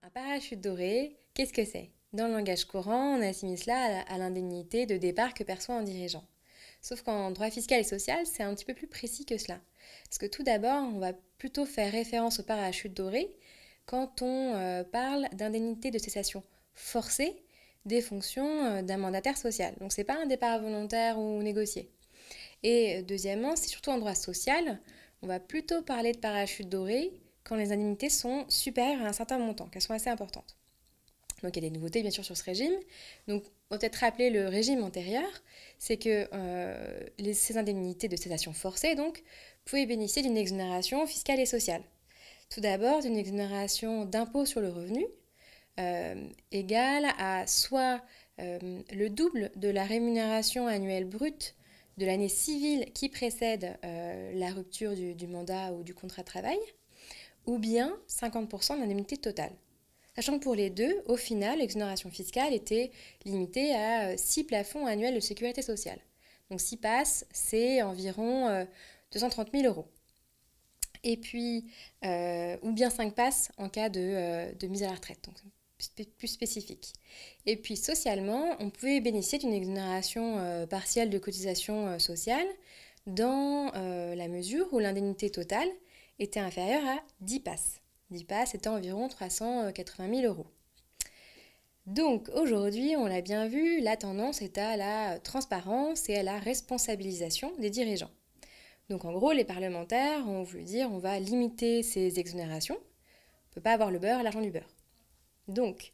Un parachute doré, qu'est-ce que c'est? Dans le langage courant, on assimile cela à l'indemnité de départ que perçoit un dirigeant. Sauf qu'en droit fiscal et social, c'est un petit peu plus précis que cela. Parce que tout d'abord, on va plutôt faire référence au parachute doré quand on parle d'indemnité de cessation forcée des fonctions d'un mandataire social. Donc c'est pas un départ volontaire ou négocié. Et deuxièmement, c'est surtout en droit social, on va plutôt parler de parachute doré quand les indemnités sont supérieures à un certain montant, qu'elles sont assez importantes. Donc il y a des nouveautés bien sûr sur ce régime. Donc on va peut-être rappeler le régime antérieur, c'est que ces indemnités de cessation forcée donc pouvaient bénéficier d'une exonération fiscale et sociale. Tout d'abord d'une exonération d'impôt sur le revenu égale à soit le double de la rémunération annuelle brute de l'année civile qui précède la rupture du mandat ou du contrat de travail, ou bien 50% de l'indemnité totale. Sachant que pour les deux, au final, l'exonération fiscale était limitée à 6 plafonds annuels de sécurité sociale. Donc 6 passes, c'est environ 230 000 euros. Et puis, ou bien 5 passes en cas de mise à la retraite, donc plus spécifique. Et puis socialement, on pouvait bénéficier d'une exonération partielle de cotisation sociale dans la mesure où l'indemnité totale était inférieure à 10 passes. 10 passes étant environ 380 000 euros. Donc aujourd'hui, on l'a bien vu, la tendance est à la transparence et à la responsabilisation des dirigeants. Donc en gros, les parlementaires ont voulu dire on va limiter ces exonérations. On ne peut pas avoir le beurre et l'argent du beurre. Donc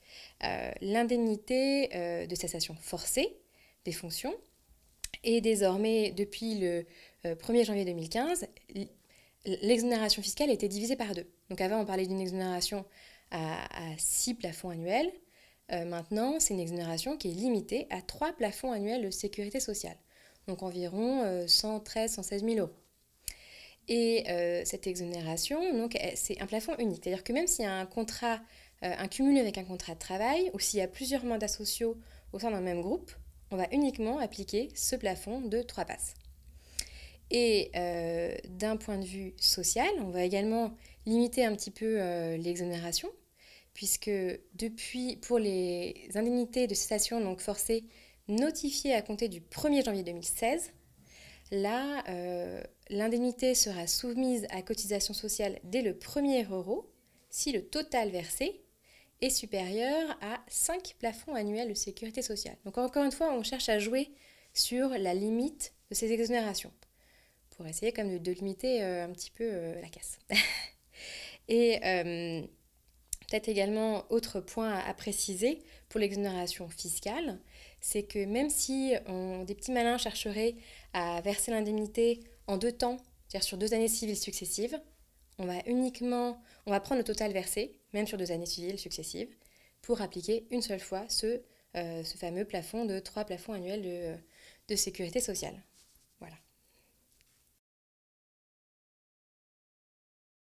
l'indemnité de cessation forcée des fonctions est désormais, depuis le 1er janvier 2015, l'exonération fiscale a été divisée par deux. Donc avant, on parlait d'une exonération à 6 plafonds annuels. Maintenant, c'est une exonération qui est limitée à 3 plafonds annuels de sécurité sociale. Donc environ 113 116 000 euros. Et cette exonération, donc, c'est un plafond unique. C'est-à-dire que même s'il y a un contrat, un cumul avec un contrat de travail, ou s'il y a plusieurs mandats sociaux au sein d'un même groupe, on va uniquement appliquer ce plafond de 3 passes. Et d'un point de vue social, on va également limiter un petit peu l'exonération, puisque depuis, pour les indemnités de cessation donc forcée notifiées à compter du 1er janvier 2016, là, l'indemnité sera soumise à cotisation sociale dès le premier euro si le total versé est supérieur à 5 plafonds annuels de sécurité sociale. Donc encore une fois, on cherche à jouer sur la limite de ces exonérations pour essayer comme de limiter un petit peu la casse. Et peut-être également, autre point à préciser pour l'exonération fiscale, c'est que même si des petits malins chercheraient à verser l'indemnité en 2 temps, c'est-à-dire sur 2 années civiles successives, on va prendre le total versé, même sur 2 années civiles successives, pour appliquer une seule fois ce fameux plafond de 3 plafonds annuels de sécurité sociale.